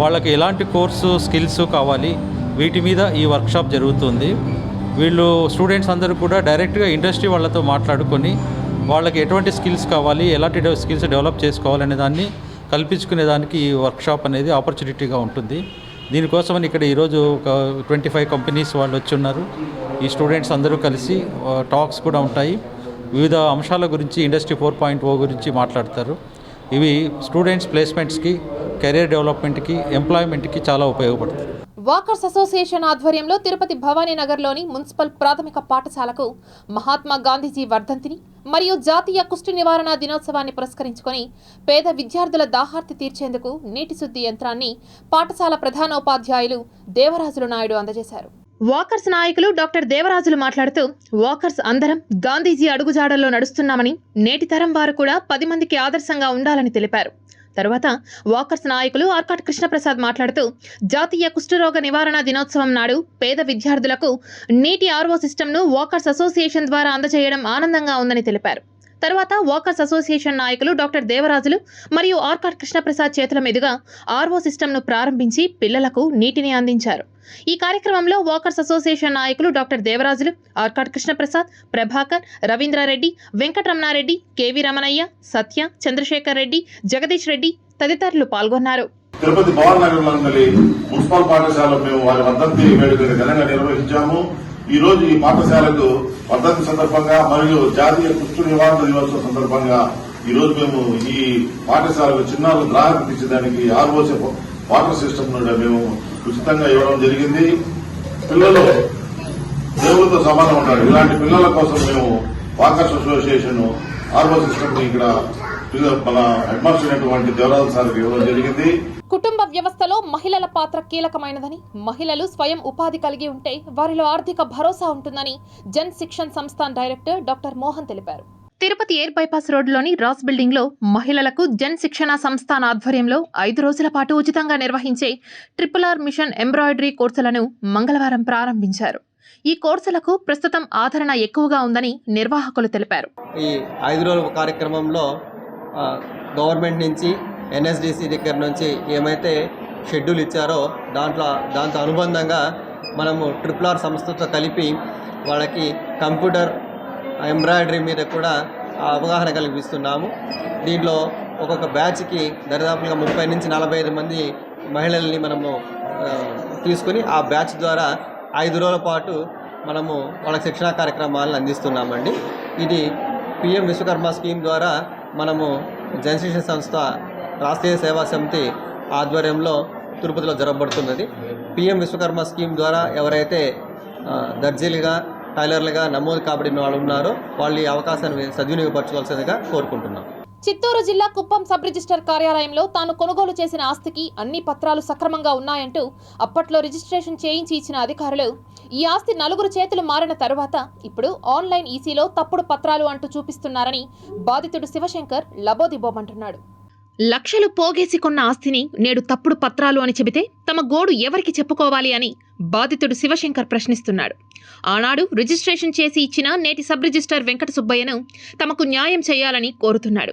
వాళ్ళకి ఎలాంటి కోర్సు స్కిల్స్ కావాలి, వీటి మీద ఈ వర్క్షాప్ జరుగుతుంది. వీళ్ళు స్టూడెంట్స్ అందరూ కూడా డైరెక్ట్గా ఇండస్ట్రీ వాళ్ళతో మాట్లాడుకొని వాళ్ళకి ఎటువంటి స్కిల్స్ కావాలి, ఎలాంటి స్కిల్స్ డెవలప్ చేసుకోవాలనే దాన్ని కల్పించుకునేదానికి ఈ వర్క్షాప్ అనేది ఆపర్చునిటీగా ఉంటుంది. దీనికోసమని ఇక్కడ ఈరోజు ఒక 25 కంపెనీస్ వాళ్ళు వచ్చి ఉన్నారు. ఈ స్టూడెంట్స్ అందరూ కలిసి టాక్స్ కూడా ఉంటాయి. వివిధ అంశాల గురించి ఇండస్ట్రీ 4.0 గురించి మాట్లాడతారు. ఇవి స్టూడెంట్స్ ప్లేస్మెంట్స్కి, కెరీర్ డెవలప్మెంట్కి, ఎంప్లాయ్మెంట్కి చాలా ఉపయోగపడుతుంది. వాకర్స్ అసోసియేషన్ ఆధ్వర్యంలో తిరుపతి భవానీనగర్లోని మున్సిపల్ ప్రాథమిక పాఠశాలకు మహాత్మా గాంధీజీ వర్ధంతిని మరియు జాతీయ కుష్టి నివారణ దినోత్సవాన్ని పురస్కరించుకొని పేద విద్యార్థుల దాహార్తి తీర్చేందుకు నీటి శుద్ధి యంత్రాన్ని పాఠశాల ప్రధానోపాధ్యాయులు దేవరాజులు నాయుడు అందజేశారు. వాకర్స్ నాయకులు డాక్టర్ దేవరాజులు మాట్లాడుతూ, వాకర్స్ అందరం గాంధీజీ అడుగుజాడల్లో నడుస్తున్నామని, నేటి తరం వారు కూడా 10 మందికి ఆదర్శంగా ఉండాలని తెలిపారు. తరువాత వాకర్స్ నాయకులు ఆర్కాట్ కృష్ణప్రసాద్ మాట్లాడుతూ, జాతీయ కుష్ఠరోగ నివారణ దినోత్సవం నాడు పేద విద్యార్థులకు నీటి RO సిస్టమ్ను వాకర్స్ అసోసియేషన్ ద్వారా అందజేయడం ఆనందంగా ఉందని తెలిపారు. తర్వాత వాకర్స్ అసోసియేషన్ నాయకులు డాక్టర్ దేవరాజులు మరియు ఆర్కాట్ కృష్ణప్రసాద్ చేతుల మీదుగా RO సిస్టమ్ను ప్రారంభించి పిల్లలకు నీటిని అందించారు. ఈ కార్యక్రమంలో వాకర్స్ అసోసియేషన్ నాయకులు డాక్టర్ దేవరాజులు, ఆర్కాట్ కృష్ణప్రసాద్, ప్రభాకర్, రవీంద్రారెడ్డి, వెంకటరమణారెడ్డి, KV రమణయ్య, సత్య, చంద్రశేఖర్ రెడ్డి, జగదీష్ రెడ్డి తదితరులు పాల్గొన్నారు. తిరుపతి భవానీనగర్లోని మున్సిపల్ పాఠశాలలో మేము వారి వర్ధంతి వేడుకను ఘనంగా నిర్వహించాము. ఈ రోజు ఈ పాఠశాలకు వర్ధంతి సందర్భంగా మరియు జాతీయ కుష్టు నివారణ దినోత్సవం సందర్భంగా ఈరోజు మేము ఈ పాఠశాలకు చిన్నారులు గ్రాహకు తీర్చడానికి ఆర్ఓసీ వాటర్ సిస్టమ్ మేము ఉచితంగా ఇవ్వడం జరిగింది. పిల్లలు దేవులతో సమానం ఉంటారు. ఇలాంటి పిల్లల కోసం మేము వాకర్స్ అసోసియేషన్ ఆర్ఓ సిస్టమ్ ని ఇక్కడ మన హెడ్ మాస్టర్ అయినటువంటి దేవరాజు సార్కి ఇవ్వడం జరిగింది. కుటుంబ వ్యవస్థలో మహిళల పాత్ర కీలకమైనదని, మహిళలు స్వయం ఉపాధి కలిగి ఉంటే వారిలో ఆర్థిక భరోసా ఉంటుందని జన్ శిక్షణ్ సంస్థాన్ డైరెక్టర్ డాక్టర్ మోహన్ తెలిపారు. తిరుపతి ఎయిర్ బైపాస్ రోడ్డులోని రాస్ బిల్డింగ్ లో మహిళలకు జన్ శిక్షణ సంస్థాన్ ఆధ్వర్యంలో 5 రోజుల పాటు ఉచితంగా నిర్వహించే RRR మిషన్ ఎంబ్రాయిడరీ కోర్సులను మంగళవారం ప్రారంభించారు. ఈ కోర్సులకు ప్రస్తుతం ఆదరణ ఎక్కువగా ఉందని నిర్వాహకులు తెలిపారు. ఈ 5 రోజుల కార్యక్రమంలో గవర్నమెంట్ నుంచి NSDC దగ్గర నుంచి ఏమైతే షెడ్యూల్ ఇచ్చారో దాంతో అనుబంధంగా మనము RRR సంస్థతో కలిపి వాళ్ళకి కంప్యూటర్ ఎంబ్రాయిడరీ మీద కూడా అవగాహన కల్పిస్తున్నాము. దీంట్లో ఒక్కొక్క బ్యాచ్కి దరిదాపులుగా 30 నుంచి 45 మంది మహిళల్ని మనము తీసుకుని ఆ బ్యాచ్ ద్వారా 5 రోజుల పాటు మనము వాళ్ళకి శిక్షణా కార్యక్రమాలను అందిస్తున్నామండి. ఇది PM విశ్వకర్మ స్కీమ్ ద్వారా మనము జనశిక్షణ సంస్థ రాష్ట్రీయ సేవా సమితి ఆధ్వర్యంలో తిరుపతిలో జరగబడుతున్నది. PM విశ్వకర్మ స్కీమ్ ద్వారా ఎవరైతే దర్జీలుగా టైలర్లుగా నమోదు కాబడిన వాళ్ళు ఉన్నారో వాళ్ళు ఈ అవకాశాన్ని సద్వినియోగపరచుకోవాల్సిందిగా కోరుకుంటున్నాం. చిత్తూరు జిల్లా కుప్పం సబ్ రిజిస్టర్ కార్యాలయంలో తాను కొనుగోలు చేసిన ఆస్తికి అన్ని పత్రాలు సక్రమంగా ఉన్నాయంటూ అప్పట్లో రిజిస్ట్రేషన్ చేయించి ఇచ్చిన అధికారులు ఈ ఆస్తి 4 చేతులు మారిన తరువాత ఇప్పుడు ఆన్లైన్ ఈసీలో తప్పుడు పత్రాలు అంటూ చూపిస్తున్నారని బాధితుడు శివశంకర్ లబోదిబోమంటున్నాడు. లక్షలు పోగేసి కొన్న ఆస్తిని నేడు తప్పుడు పత్రాలు అని చెబితే తమ గోడు ఎవరికి చెప్పుకోవాలి అని బాధితుడు శివశంకర్ ప్రశ్నిస్తున్నాడు. ఆనాడు రిజిస్ట్రేషన్ చేసి ఇచ్చిన నేటి సబ్ రిజిస్టర్ వెంకట సుబ్బయ్యను తమకు న్యాయం చేయాలని కోరుతున్నాడు.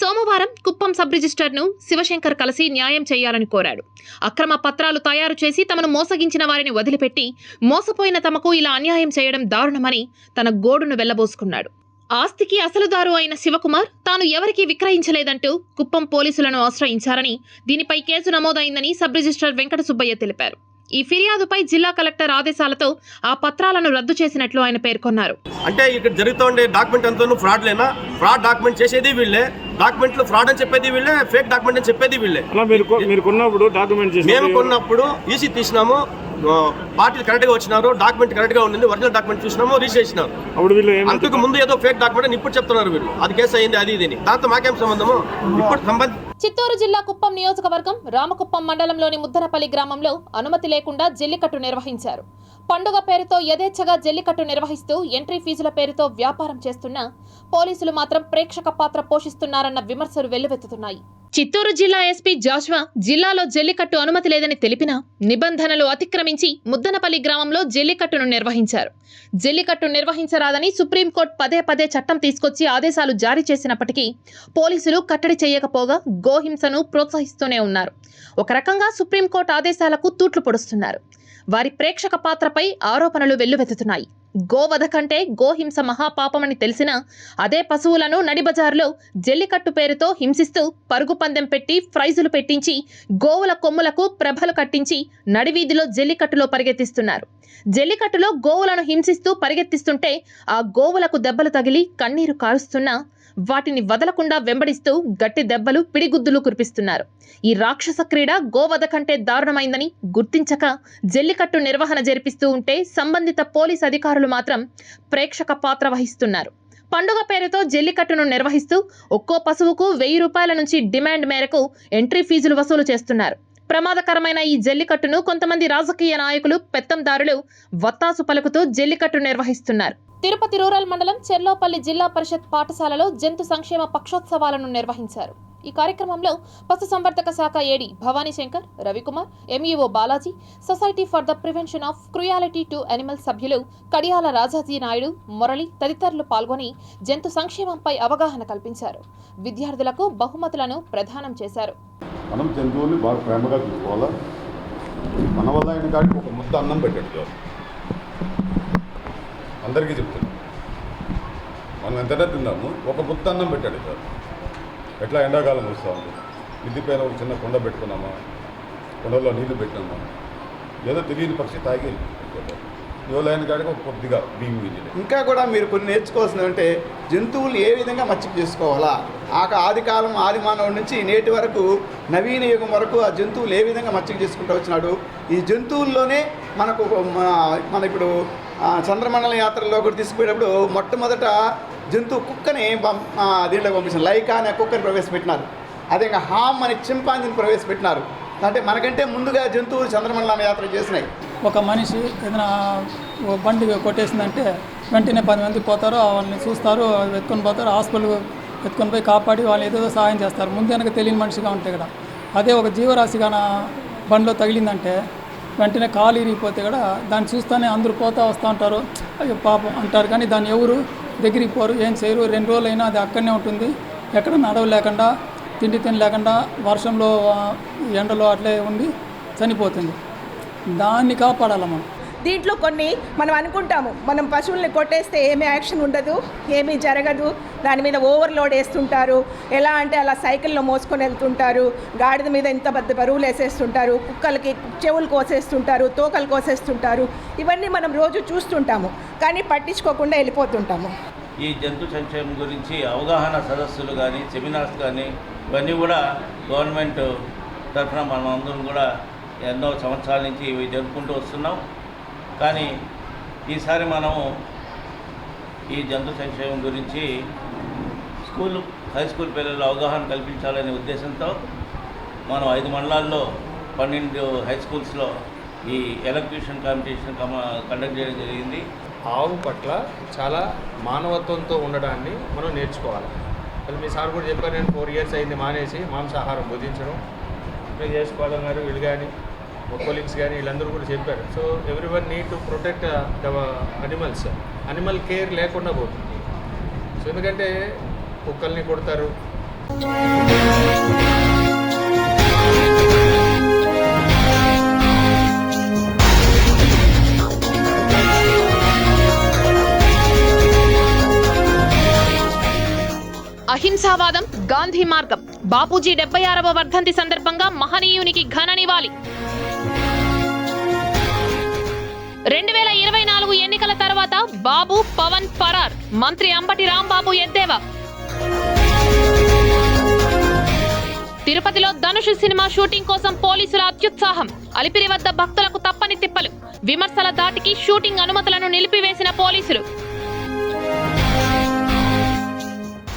సోమవారం కుప్పం సబ్ రిజిస్టర్ను శివశంకర్ కలిసి న్యాయం చేయాలని కోరాడు. అక్రమ పత్రాలు తయారు చేసి తమను మోసగించిన వారిని వదిలిపెట్టి మోసపోయిన తమకు ఇలా అన్యాయం చేయడం దారుణమని తన గోడును వెళ్లబోసుకున్నాడు. ఆస్తికి అసలుదారు అయిన శివకుమార్ తాను ఎవరికీ విక్రయించలేదంటూ కుప్పం పోలీసులను ఆశ్రయించారని, దీనిపై కేసు నమోదైందని సబ్ రిజిస్టర్ వెంకట సుబ్బయ్య తెలిపారు. ఈ ఫిర్యాదుపై జిల్లా కలెక్టర్ ఆదేశాలతో ఆ పత్రాలను రద్దు చేసినట్లు ఆయన పేర్కొన్నారు. అంటే ఇక్కడ జరుగుతుండే డాక్యుమెంట్ అంతా ఫ్రాడ్లేనా? ఫ్రాడ్ డాక్యుమెంట్ చేసేది వీళ్ళే, డాక్యుమెంట్లు ఫ్రాడ్ అని చెప్పేది వీళ్ళే, ఫేక్ డాక్యుమెంట్ అని చెప్పేది వీళ్ళే. మీరు కొన్నప్పుడు డాక్యుమెంట్ మేము కొన్నప్పుడు ఈసీ తీసినాము, పార్టీలు కరెక్ట్గా వచ్చినారు, డాక్యుమెంట్ కరెక్ట్గా ఉండింది, ఒరిజినల్ డాక్యుమెంట్ చూసినాము, రిజిస్టర్ చేసినారు. అంతకు ముందు ఏదో ఫేక్ డాక్యుమెంట్ ఇప్పుడు చెప్తున్నారు వీళ్ళు, అది కేసు అయింది అది ఇది. దాంతో మాకేం సంబంధము? ఇప్పుడు చిత్తూరు జిల్లా కుప్పం నియోజకవర్గం రామకుప్పం మండలంలోని ముద్దనపల్లి గ్రామంలో అనుమతి లేకుండా జల్లికట్టు నిర్వహించారు. పండుగ పేరుతో యథేచ్ఛగా జల్లికట్టు నిర్వహిస్తూ ఎంట్రీ ఫీజుల పేరుతో వ్యాపారం చేస్తున్న పోలీసులు మాత్రం ప్రేక్షక పాత్ర పోషిస్తున్నారన్న విమర్శలు వెల్లువెత్తుతున్నాయి. చిత్తూరు జిల్లా ఎస్పీ జాషువా జిల్లాలో జల్లికట్టు అనుమతి లేదని తెలిపినా నిబంధనలు అతిక్రమించి ముద్దనపల్లి గ్రామంలో జల్లికట్టును నిర్వహించారు. జల్లికట్టు నిర్వహించరాదని సుప్రీంకోర్టు పదే చట్టం తీసుకొచ్చి ఆదేశాలు జారీ చేసినప్పటికీ పోలీసులు కట్టడి చేయకపోగా గోహింసను ప్రోత్సహిస్తూనే ఉన్నారు. ఒక రకంగా సుప్రీంకోర్టు ఆదేశాలకు తూట్లు పొడుస్తున్నారు. వారి ప్రేక్షక పాత్రపై ఆరోపణలు వెల్లువెత్తుతున్నాయి. గోవధ కంటే గోహింస మహాపాపమని తెలిసినా అదే పశువులను నడిబజారులో జల్లికట్టు పేరుతో హింసిస్తూ పరుగు పందెం పెట్టి ప్రైజులు పెట్టించి గోవుల కొమ్ములకు ప్రభలు కట్టించి నడివీధిలో జల్లికట్టులో పరిగెత్తిస్తున్నారు. జల్లికట్టులో గోవులను హింసిస్తూ పరిగెత్తిస్తుంటే ఆ గోవులకు దెబ్బలు తగిలి కన్నీరు కారుస్తున్నా వాటిని వదలకుండా వెంబడిస్తూ గట్టి దెబ్బలు పిడిగుద్దులు కురిపిస్తున్నారు. ఈ రాక్షస క్రీడ గోవధ కంటే దారుణమైందని గుర్తించక జల్లికట్టు నిర్వహణ జరిపిస్తూ ఉంటే సంబంధిత పోలీస్ అధికారులు మాత్రం ప్రేక్షక పాత్ర వహిస్తున్నారు. పండుగ పేరుతో జల్లికట్టును నిర్వహిస్తూ ఒక్కో పశువుకు 1000 రూపాయల నుంచి డిమాండ్ మేరకు ఎంట్రీ ఫీజులు వసూలు చేస్తున్నారు. ప్రమాదకరమైన ఈ జల్లికట్టును కొంతమంది రాజకీయ నాయకులు, పెత్తందారులు వత్తాసు పలుకుతూ జల్లికట్టు నిర్వహిస్తున్నారు. తిరుపతి రూరల్ మండలం చెర్లోపల్లి జిల్లా పరిషత్ పాఠశాలలో జంతు సంక్షేమ పక్షోత్సవాలను నిర్వహించారు. ఈ కార్యక్రమంలో పశుసంవర్ధక శాఖ AD Bhavani Shankar, Ravikumar, MEO Balaji, society for the prevention of cruelty to animals సభ్యులు కడియాల రాజాజీ నాయుడు, మురళి తదితరులు పాల్గొని జంతు సంక్షేమంపై అవగాహన కల్పించారు. విద్యార్థులకు బహుమతులను ప్రదానం చేశారు. మనం జంతువుల్ని బాగా ప్రేమగా చూసుకోవాలా. మన వల్ల అయిన కాడికి ఒక ముద్ద అన్నం పెట్టాడు చాలు. అందరికీ చెప్తున్నాం, మనం ఎంతైనా తిన్నాము, ఒక ముద్ద అన్నం పెట్టాడు చాలు. ఎట్లా ఎండాకాలం వస్తూ ఉంది, మిద్ది పైన ఒక చిన్న కొండ పెట్టుకున్నామా, కొండలో నీళ్లు పెట్టినామా, ఏదో తెలియని పక్షి తాగి వెళ్ళిపోతారు. ఎవరైన కాడికి ఒక కొద్దిగా బియ్యం గింజలు. ఇంకా కూడా మీరు కొన్ని నేర్చుకోవాల్సింది అంటే జంతువులు ఏ విధంగా మచ్చిక చేసుకోవాలా, ఆది కాలం ఆది మానవుడి నుంచి నేటి వరకు నవీన యుగం వరకు ఆ జంతువులు ఏ విధంగా మచ్చిక చేసుకుంటూ వచ్చినాడు. ఈ జంతువుల్లోనే మనకు మన ఇప్పుడు చంద్రమండల యాత్రలో కూడా తీసుకుపోయేటప్పుడు మొట్టమొదట జంతువు కుక్కని దీంట్లో పంపించారు. లైకా అనే కుక్కని ప్రవేశపెట్టినారు. అదే హామ్ అనే చింపాంజీని ప్రవేశపెట్టినారు. అంటే మనకంటే ముందుగా జంతువులు చంద్రమండలం యాత్ర చేసినాయి. ఒక మనిషి ఏదైనా బండి కొట్టేసిందంటే వెంటనే 10 మంది పోతారు, వాళ్ళని చూస్తారు, ఎత్తుకొని పోతారు, హాస్పిటల్ ఎత్తుకొని పోయి కాపాడి వాళ్ళు ఏదో సహాయం చేస్తారు. ముందు వెనక తెలియని మనిషిగా ఉంటే కూడా. అదే ఒక జీవరాశిగా బండిలో తగిలిందంటే వెంటనే కాలు ఇరిగిపోతే కూడా దాన్ని చూస్తూనే అందరూ పోతా వస్తూ ఉంటారు, అయ్యో పాపం అంటారు. కానీ దాన్ని ఎవరు దగ్గరికి పోరు, ఏం చేయరు. 2 రోజులైనా అది అక్కడనే ఉంటుంది. ఎక్కడ నడవలేకుండా తిండి తినలేకుండా వర్షంలో ఎండలో అట్లే ఉండి చనిపోతుంది. దాన్ని కాపాడాలి మనం. దీంట్లో కొన్ని మనం అనుకుంటాము, మనం పశువుల్ని కొట్టేస్తే ఏమీ యాక్షన్ ఉండదు, ఏమీ జరగదు, దాని మీద ఓవర్లోడ్ వేస్తుంటారు. ఎలా అంటే అలా సైకిల్లో మోసుకొని వెళ్తుంటారు, గాడిద మీద ఇంత పెద్ద బరువులు వేసేస్తుంటారు, కుక్కలకి చెవులు కోసేస్తుంటారు, తోకలు కోసేస్తుంటారు. ఇవన్నీ మనం రోజు చూస్తుంటాము, కానీ పట్టించుకోకుండా వెళ్ళిపోతుంటాము. ఈ జంతు సంక్షేమం గురించి అవగాహన సదస్సులు కానీ సెమినార్స్ కానీ ఇవన్నీ కూడా గవర్నమెంట్ తరఫున మనం అందరం కూడా ఎన్నో సంవత్సరాల నుంచి ఇవి జరుపుకుంటూ వస్తున్నాం. కానీ ఈసారి మనము ఈ జంతు సంక్షేమం గురించి హై స్కూల్ పిల్లలు అవగాహన కల్పించాలనే ఉద్దేశంతో మనం 5 మండలాల్లో 12 హై స్కూల్స్లో ఈ ఎలక్ట్యూషన్ కాంపిటీషన్ కండక్ట్ చేయడం జరిగింది. ఆవు పట్ల చాలా మానవత్వంతో ఉండడాన్ని మనం నేర్చుకోవాలి. అది మీ సార్ కూడా చెప్పారు, నేను 4 years అయింది మానేసి మాంసాహారం భుజించడం. మేము చేసుకోవడం గారు వీళ్ళు కానీ కొలీగ్స్ కానీ వీళ్ళందరూ కూడా చెప్పారు. So everyone need to protect the animals. Animal care లేకుండా పోతుంది. సో ఎందుకంటే కుక్కల్ని కొడతారు. అహింసావాదం గాంధీ మార్గం. బాపూజీ 76వ వర్ధంతి సందర్భంగా మహనీయునికి ఘన నివాళి. 2024 ఎన్నికల తర్వాత బాబు పవన్ పరార్. మంత్రి అంబటి రాంబాబు ఎద్దేవా. తిరుపతిలో ధనుష్ సినిమా షూటింగ్ కోసం పోలీసుల అత్యుత్సాహం. అలిపిరి వద్ద భక్తులకు తప్పని తిప్పలు. విమర్శల దాటికి షూటింగ్ అనుమతులను నిలిపివేసిన పోలీసులు.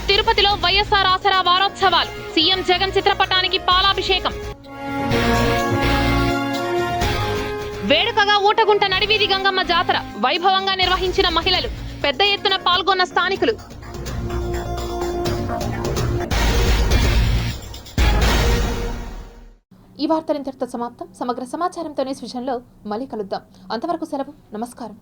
తిరుపతిలో వైఎస్ఆర్ ఆసరా వారోత్సవాలు. సీఎం జగన్ చిత్రపటానికి పాలాభిషేకం. వేడుకగా ఊటగుంట నడివీధి గంగమ్మ జాతర వైభవంగా నిర్వహించిన మహిళలు. పెద్ద ఎత్తున పాల్గొన్న స్థానికులు. ఈ వార్తలు ఇంతటితో సమాప్తం. సమగ్ర సమాచారంతోనే సృజనలో మళ్ళీ కలుద్దాం. అంతవరకు సెలవు. నమస్కారం.